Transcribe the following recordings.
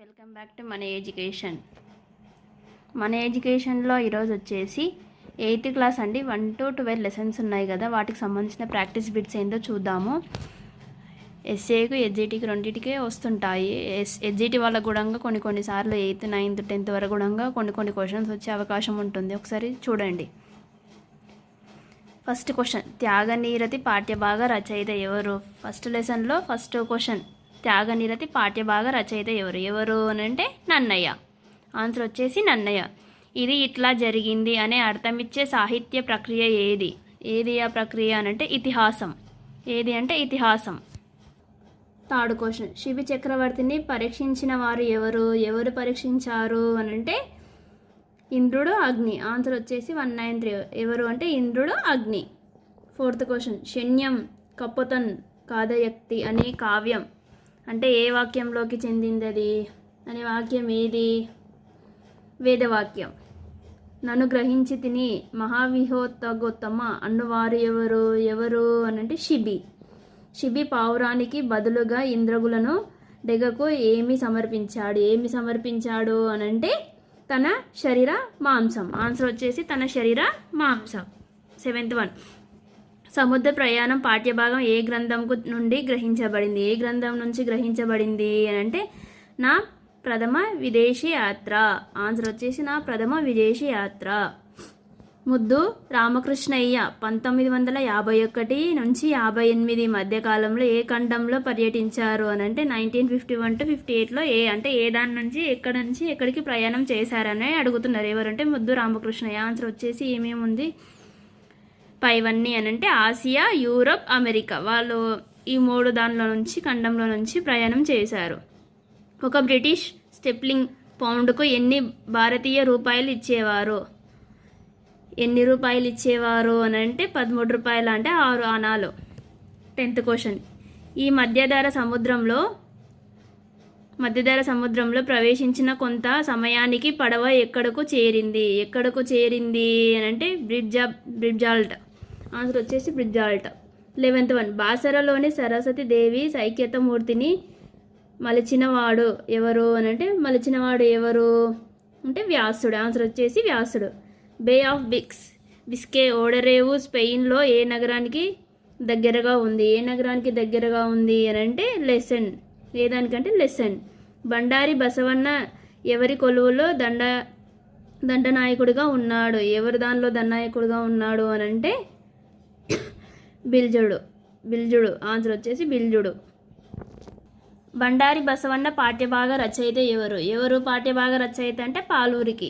Welcome back to మన education. మన ఎడ్యుకేషన్లో ఈరోజు వచ్చేసి 8th క్లాస్ అండి. 1 to 12 లెసన్స్ ఉన్నాయి కదా, వాటికి సంబంధించిన ప్రాక్టీస్ బిట్స్ ఏంటో చూద్దాము. ఎస్ఏకు ఎస్జిటికి రెండింటికే వస్తుంటాయి. ఎస్జిటి వాళ్ళకు కూడా కొన్నిసార్లు 8th 9th 10th వరకు కూడా కొన్ని క్వశ్చన్స్ వచ్చే అవకాశం ఉంటుంది. ఒకసారి చూడండి. ఫస్ట్ క్వశ్చన్, త్యాగనిరతి పాఠ్యభాగ రచయిత ఎవరు? ఫస్ట్ లెసన్లో ఫస్ట్ క్వశ్చన్, త్యాగనిరతి పాఠ్యభాగ రచయిత ఎవరు అని అంటే నన్నయ్య. ఆన్సర్ వచ్చేసి నన్నయ్య. ఇది ఇట్లా జరిగింది అనే అర్థమిచ్చే సాహిత్య ప్రక్రియ ఏది ఆ ప్రక్రియ అని అంటే ఇతిహాసం. ఏది అంటే ఇతిహాసం. థర్డ్ క్వశ్చన్, శిబి చక్రవర్తిని పరీక్షించిన వారు ఎవరు పరీక్షించారు అని అంటే ఇంద్రుడు, అగ్ని. ఆన్సర్ వచ్చేసి 193. ఎవరు అంటే ఇంద్రుడు, అగ్ని. ఫోర్త్ క్వశ్చన్, శన్యం కపోతన్ కాదయక్తి అనే కావ్యం అంటే ఏ వాక్యంలోకి చెందింది అది అనే వాక్యం ఏది? వేదవాక్యం. నన్ను గ్రహించి తిని మహావిహోత్తగోత్తమ అన్నవారు ఎవరు అని అంటే శిబి పావురానికి బదులుగా ఇంద్రగులను డెగకు ఏమి సమర్పించాడు అని అంటే తన శరీర మాంసం. ఆన్సర్ వచ్చేసి తన శరీర మాంసం. 7th వన్, సముద్ర ప్రయాణం పాఠ్యభాగం ఏ గ్రంథం నుండి గ్రహించబడింది? ఏ గ్రంథం నుంచి గ్రహించబడింది అని అంటే నా ప్రథమ విదేశీ యాత్ర. ఆన్సర్ వచ్చేసి నా ప్రథమ విదేశీ యాత్ర. ముద్దు రామకృష్ణయ్య 1951 నుంచి 58 మధ్యకాలంలో ఏ ఖండంలో పర్యటించారు అని అంటే 1951 to 58లో ఏ దాని నుంచి ఎక్కడికి ప్రయాణం చేశారని అడుగుతున్నారు. ఎవరంటే ముద్దు రామకృష్ణయ్య. ఆన్సర్ వచ్చేసి ఏమేముంది పైవన్నీ అని అంటే ఆసియా, యూరప్, అమెరికా. వాళ్ళు ఈ 3 ఖండంలో నుంచి ప్రయాణం చేశారు. ఒక బ్రిటిష్ స్టెప్లింగ్ పౌండ్కు ఎన్ని భారతీయ రూపాయలు ఇచ్చేవారు? ఎన్ని రూపాయలు ఇచ్చేవారు అని అంటే 13 రూపాయలు అంటే 6 ఆనాలు. 10th క్వశ్చన్, ఈ మధ్యధరా సముద్రంలో ప్రవేశించిన కొంత సమయానికి పడవ ఎక్కడకు చేరింది అని అంటే బ్రిడ్జాల్ట్. ఆన్సర్ వచ్చేసి బ్రిడ్జాల్ట్. 11th వన్, బాసరలోని సరస్వతి దేవి సైక్యతమూర్తిని మలిచినవాడు ఎవరు అని అంటే ఎవరు అంటే వ్యాసుడు. ఆన్సర్ వచ్చేసి వ్యాసుడు. బే ఆఫ్ బిస్కే ఓడరేవు స్పెయిన్లో ఏ నగరానికి దగ్గరగా ఉంది అని అంటే లెసెన్. ఏ దానికంటే లెసెన్. బండారి బసవన్న ఎవరి కొలువులో దండనాయకుడిగా ఉన్నాడు? ఎవరి దానిలో దండనాయకుడిగా ఉన్నాడు అని అంటే బిల్జుడు. ఆన్సర్ వచ్చేసి బిల్జుడు. బండారి బసవన్న పాఠ్యభాగ రచయిత ఎవరు పాఠ్యభాగ రచయిత అంటే పాలూరికి.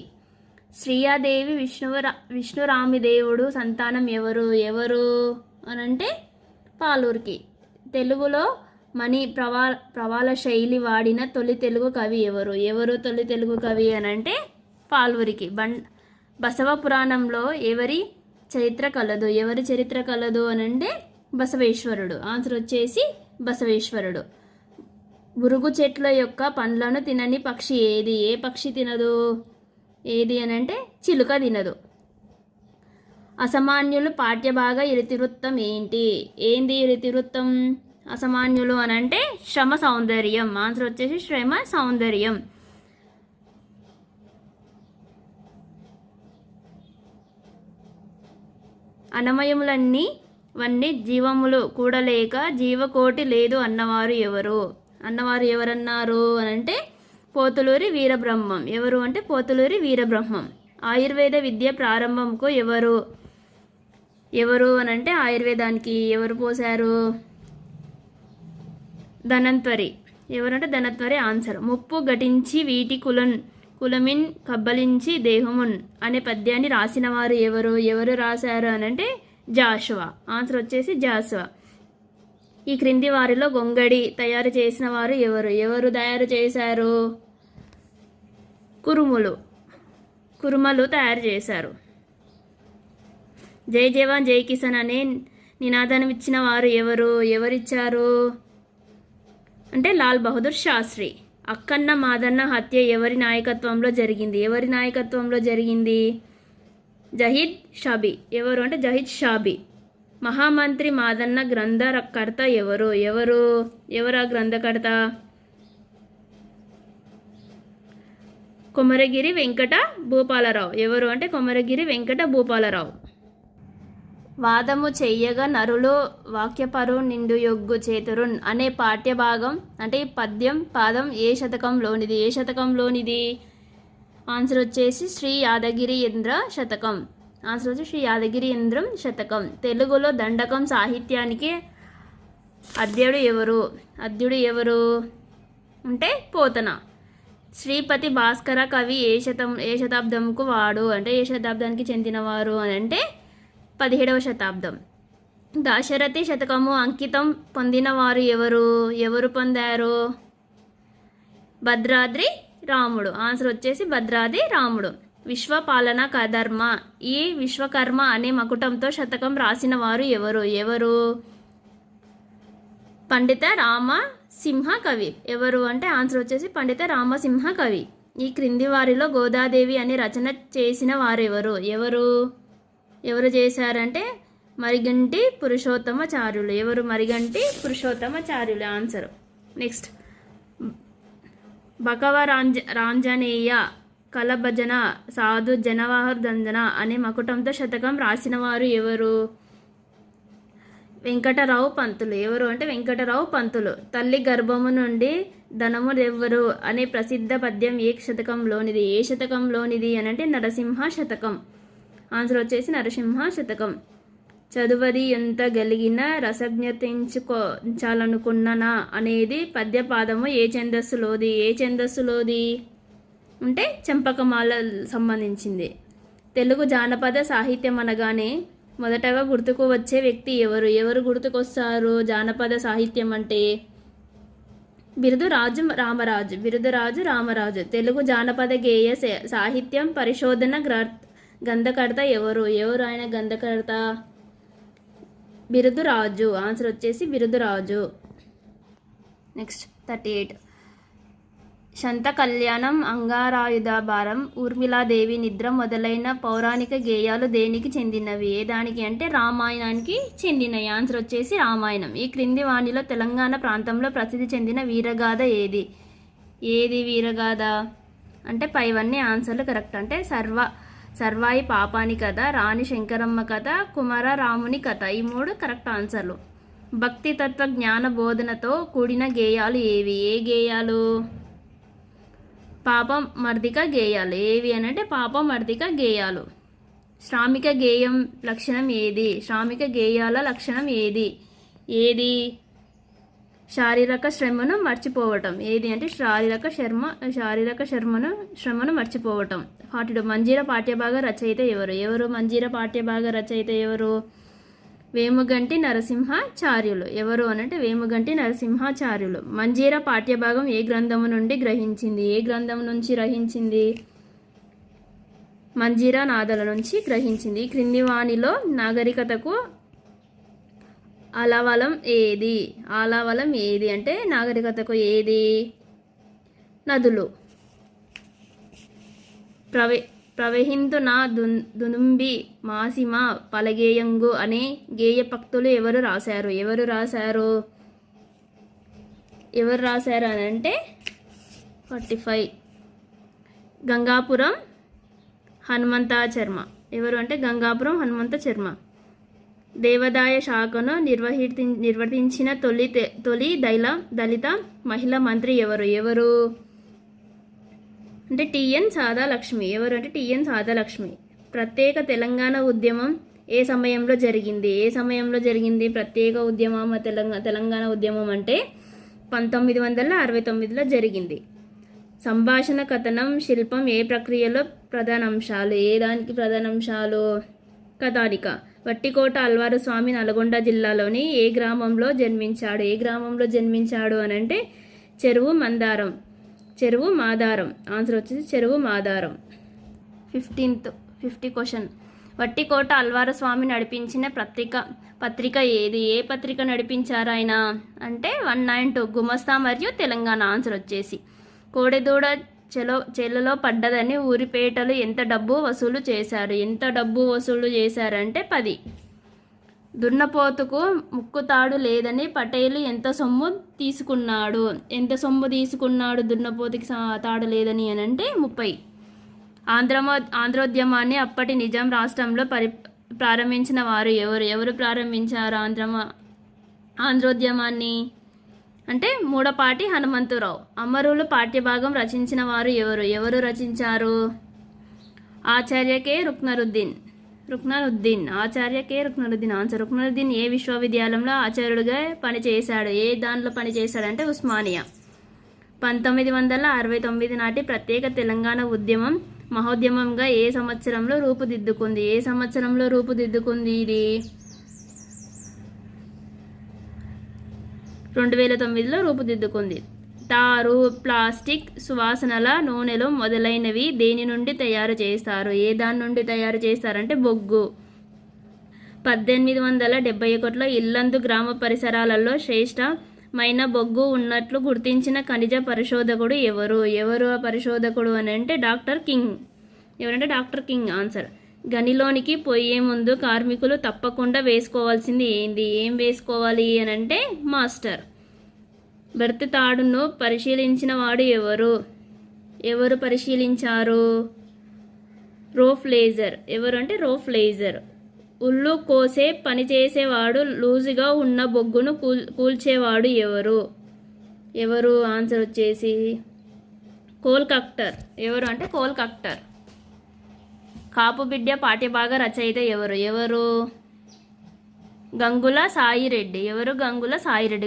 శ్రీయాదేవి విష్ణురామిదేవుడు సంతానం ఎవరు అనంటే పాలూరికి. తెలుగులో మణి ప్రవాల శైలి వాడిన తొలి తెలుగు కవి ఎవరు తొలి తెలుగు కవి అనంటే పాలూరికి. బసవ పురాణంలో ఎవరి చరిత్ర కలదు అనంటే బసవేశ్వరుడు. ఆన్సర్ వచ్చేసి బసవేశ్వరుడు. బురుగు చెట్ల యొక్క పండ్లను తినని పక్షి ఏది? ఏ పక్షి తినదు? ఏది అనంటే చిలుక తినదు. అసామాన్యులు పాఠ్యభాగ ఇతివృత్తం ఏంది ఇతివృత్తం? అసామాన్యులు అనంటే శ్రమ సౌందర్యం. ఆన్సర్ వచ్చేసి శ్రమ సౌందర్యం. అనమయములన్నీ వన్నీ జీవములు కూడలేక జీవకోటి లేదు అన్నవారు ఎవరన్నారు అనంటే పోతులూరి వీరబ్రహ్మం. ఎవరు అంటే పోతులూరి వీరబ్రహ్మం. ఆయుర్వేద విద్య ప్రారంభంకు ఎవరు అనంటే ఆయుర్వేదానికి ఎవరు పోశారు? ధన్వంతరి. ఎవరంటే ధన్వంతరి. ఆన్సర్. ముప్పు ఘటించి వీటి కులమిన్ కబ్బలించి దేహమున్ అనే పద్యాన్ని రాసిన వారు ఎవరు రాశారు అనంటే జాషువా. ఆన్సర్ వచ్చేసి జాషువా. ఈ క్రింది వారిలో గొంగడి తయారు చేసిన వారు ఎవరు తయారు చేశారు? కురుమలు తయారు చేశారు. జై జవాన్ జై కిసాన్ అనే నినాదాన్ని ఇచ్చిన వారు ఎవరిచ్చారు అంటే లాల్ బహదూర్ శాస్త్రి. అక్కన్న మాదన్న హత్య ఎవరి నాయకత్వంలో జరిగింది? జహీద్ షాబీ. ఎవరు అంటే జహీద్ షాబీ. మహామంత్రి మాదన్న గ్రంథకర్త ఎవరు ఆ గ్రంథకర్త? కొమరగిరి వెంకట భూపాలరావు ఎవరు అంటే కొమరగిరి వెంకట భూపాలరావు. వాదము చెయ్యగా నరులు వాక్యపరు నిండు యొగ్గు చేతురు అనే పాఠ్యభాగం అంటే పద్యం పాదం ఏ శతకంలోనిది? ఏ శతకంలోనిది? ఆన్సర్ వచ్చేసి శ్రీ యాదగిరి ఇంద్ర శతకం. ఆన్సర్ వచ్చి శ్రీ యాదగిరి ఇంద్రం శతకం. తెలుగులో దండకం సాహిత్యానికి అద్యుడు ఎవరు అంటే పోతన. శ్రీపతి భాస్కర కవి ఏ శతాబ్దంకు వాడు అంటే ఏ శతాబ్దానికి చెందినవారు అని అంటే 17వ శతాబ్దం. దాశరథి శతకము అంకితం పొందినవారు ఎవరు పొందారు? భద్రాద్రి రాముడు. ఆన్సర్ వచ్చేసి భద్రాద్రి రాముడు. విశ్వపాలన కధర్మ ఈ విశ్వకర్మ అనే మకుటంతో శతకం రాసిన వారు ఎవరు? పండిత రామసింహ కవి. ఎవరు అంటే ఆన్సర్ వచ్చేసి పండిత రామసింహ కవి. ఈ క్రింది వారిలో గోదాదేవి అనే రచన చేసిన వారెవరు? ఎవరు చేశారంటే మరిగంటి పురుషోత్తమాచార్యులు. ఎవరు? మరిగంటి పురుషోత్తమాచార్యులు ఆన్సర్. నెక్స్ట్ రాంజనేయ కలభజన సాధు జనవాహర్దంజన అనే మకుటంతో శతకం రాసిన వారు ఎవరు? వెంకటరావు పంతులు. ఎవరు అంటే వెంకటరావు పంతులు. తల్లి గర్భము నుండి ధనము ఎవ్వరు అనే ప్రసిద్ధ పద్యం ఏ శతకంలోనిది? ఏ శతకంలోనిది అని అంటే నరసింహ శతకం. ఆన్సర్ వచ్చేసి నరసింహ శతకం. చదువది ఎంత గలిగిన రసజ్ఞతించాలనుకున్ననా అనేది పద్యపాదము ఏ ఛందస్సులోది అంటే చంపకమాల సంబంధించింది. తెలుగు జానపద సాహిత్యం అనగానే మొదటగా గుర్తుకు వచ్చే వ్యక్తి ఎవరు గుర్తుకొస్తారు? జానపద సాహిత్యం అంటే బిరుదురాజు రామరాజు. తెలుగు జానపద గేయ సాహిత్యం పరిశోధన గంధకర్త ఎవరు ఆయన గంధకర్త? బిరుదురాజు. ఆన్సర్ వచ్చేసి బిరుదురాజు. నెక్స్ట్ 38 శంత కళ్యాణం అంగారాయుధాభారం ఊర్మిళాదేవి నిద్ర మొదలైన పౌరాణిక గేయాలు దేనికి చెందినవి? ఏ దానికి అంటే రామాయణానికి చెందినవి. ఆన్సర్ వచ్చేసి రామాయణం. ఈ క్రింది వాణిలో తెలంగాణ ప్రాంతంలో ప్రసిద్ధి చెందిన వీరగాథ ఏది వీరగాథ అంటే పైవన్నీ ఆన్సర్లు కరెక్ట్. అంటే సర్వాయి పాపాని కథ, రాణి శంకరమ్మ కథ, కుమార రాముని కథ. ఈ 3 కరెక్ట్ ఆన్సర్లు. భక్తి తత్వ జ్ఞాన బోధనతో కూడిన గేయాలు ఏవి? ఏ గేయాలు? పాపమర్దిక గేయాలు. ఏవి అని అంటే పాపమర్దిక గేయాలు. శ్రామిక గేయం లక్షణం ఏది? శ్రామిక గేయాల లక్షణం ఏది? శారీరక శ్రమను మర్చిపోవటం. ఏది అంటే శారీరక శ్రమను మర్చిపోవటం. 42 మంజీర పాఠ్యభాగ రచయిత ఎవరు? మంజీర పాఠ్యభాగ రచయిత ఎవరు? వేముగంటి నరసింహాచార్యులు. ఎవరు అనంటే వేముగంటి నరసింహాచార్యులు. మంజీర పాఠ్యభాగం ఏ గ్రంథము నుండి గ్రహించింది? ఏ గ్రంథం నుంచి గ్రహించింది? మంజీరా నాదల నుంచి గ్రహించింది. క్రింది వాణిలో నాగరికతకు ఆలవలం ఏది అంటే నాగరికతకు ఏది? నదులు. ప్రవహింతు నా దునుంబి మాసిమ పలగేయంగు అనే గేయ పక్తులు ఎవరు రాశారు అని అంటే 45 గంగాపురం హనుమంతాచర్మ. ఎవరు అంటే గంగాపురం హనుమంతచర్మ. దేవాదాయ శాఖను నిర్వర్తించిన తొలి దళిత మహిళా మంత్రి ఎవరు అంటే టిఎన్ సాదాలక్ష్మి. ఎవరు అంటే టిఎన్ సాదాలక్ష్మి. ప్రత్యేక తెలంగాణ ఉద్యమం ఏ సమయంలో జరిగింది? ప్రత్యేక ఉద్యమం తెలంగాణ ఉద్యమం అంటే 1969లో జరిగింది. సంభాషణ కథనం శిల్పం ఏ ప్రక్రియలో ప్రధానాంశాలు? ఏ దానికి ప్రధానాంశాలు? కథానిక. వట్టికోట అల్వారు స్వామి నల్గొండ జిల్లాలోని ఏ గ్రామంలో జన్మించాడు అని అంటే చెరువు మాదారం. ఆన్సర్ వచ్చేసి చెరువు మాదారం. 50 క్వశ్చన్. వట్టికోట అల్వారు స్వామి నడిపించిన పత్రిక ఏది? ఏ పత్రిక నడిపించారు ఆయన అంటే 192 గుమస్తా మరియు తెలంగాణ. ఆన్సర్ వచ్చేసి కోడెదూడ చెలలో పడ్డదని ఊరిపేటలు ఎంత డబ్బు వసూలు చేశారంటే 10. దున్నపోతుకు ముక్కుతాడు లేదని పటేలు ఎంత సొమ్ము తీసుకున్నాడు దున్నపోతుకి తాడు లేదని అని అంటే 30. ఆంధ్రోద్యమాన్ని అప్పటి నిజాం రాష్ట్రంలో ప్రారంభించిన వారు ఎవరు ప్రారంభించారు ఆంధ్రోద్యమాన్ని అంటే మూడపాటి హనుమంతరావు. అమరులు పాఠ్యభాగం రచించిన వారు ఎవరు రచించారు? ఆచార్య కె రుక్నుద్దీన్. ఆచార్య కె రుక్నుద్దీన్ ఆన్సర్. రుక్నుద్దీన్ ఏ విశ్వవిద్యాలయంలో ఆచార్యుడిగా పనిచేశాడు? ఏ దానిలో పనిచేశాడంటే ఉస్మానియా. 1969 నాటి ప్రత్యేక తెలంగాణ ఉద్యమం మహోద్యమంగా ఏ సంవత్సరంలో రూపుదిద్దుకుంది? ఇది 2009లో రూపుదిద్దుకుంది. తారు, ప్లాస్టిక్, సువాసనల నూనెలు మొదలైనవి దేని నుండి తయారు చేస్తారు? ఏ దాని నుండి తయారు చేస్తారంటే బొగ్గు. 1871లో ఇల్లందు గ్రామ పరిసరాలలో శ్రేష్టమైన బొగ్గు ఉన్నట్లు గుర్తించిన ఖనిజ పరిశోధకుడు ఎవరు ఆ పరిశోధకుడు అని అంటే డాక్టర్ కింగ్ ఆన్సర్. గనిలోనికి పోయే ముందు కార్మికులు తప్పకుండా వేసుకోవాల్సింది ఏంది? ఏం వేసుకోవాలి అని అంటే మాస్టర్. బెర్త్ తాడును పరిశీలించిన వాడు ఎవరు పరిశీలించారు? రోఫ్లేజర్. రోఫ్లేజర్. ఉల్లు కోసే పనిచేసేవాడు లూజుగా ఉన్న బొగ్గును కూల్చేవాడు ఎవరు ఆన్సర్ వచ్చేసి కోల్కక్టర్. కోల్కక్టర్. కాపుబిడ్డ పాఠ్యభాగ రచయిత ఎవరు? గంగుల సాయిరెడ్డి.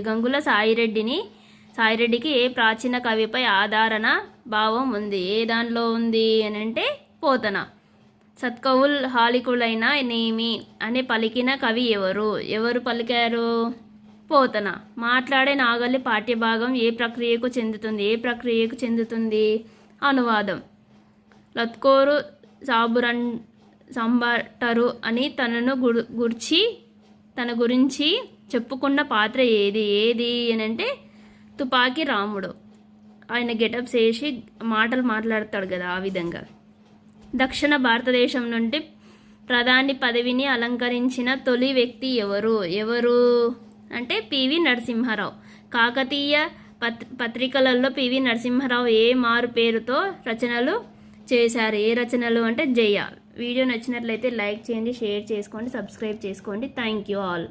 గంగుల సాయిరెడ్డికి ఏ ప్రాచీన కవిపై ఆధారణ భావం ఉంది? ఏ దానిలో ఉంది అని అంటే పోతన. సత్కవుల్ హాలికులైన నేమి అని పలికిన కవి ఎవరు పలికారు? పోతన. మాట్లాడే నాగలి పాఠ్యభాగం ఏ ప్రక్రియకు చెందుతుంది? అనువాదం. లత్కోరు సంబటరు అని తన గురించి చెప్పుకున్న పాత్ర ఏది అని అంటే తుపాకీ రాముడు. ఆయన గెటప్స్ వేసి మాటలు మాట్లాడతాడు కదా, ఆ విధంగా. దక్షిణ భారతదేశం నుండి ప్రధాని పదవిని అలంకరించిన తొలి వ్యక్తి ఎవరు అంటే పివి నరసింహారావు. కాకతీయ పత్రికలలో పివి నరసింహారావు ఏ మారు పేరుతో రచనలు చేశారు? ఏ రచనలు అంటే జయ. వీడియో నచ్చినట్లయితే లైక్ చేయండి, షేర్ చేసుకోండి, సబ్స్క్రైబ్ చేసుకోండి. Thank you all.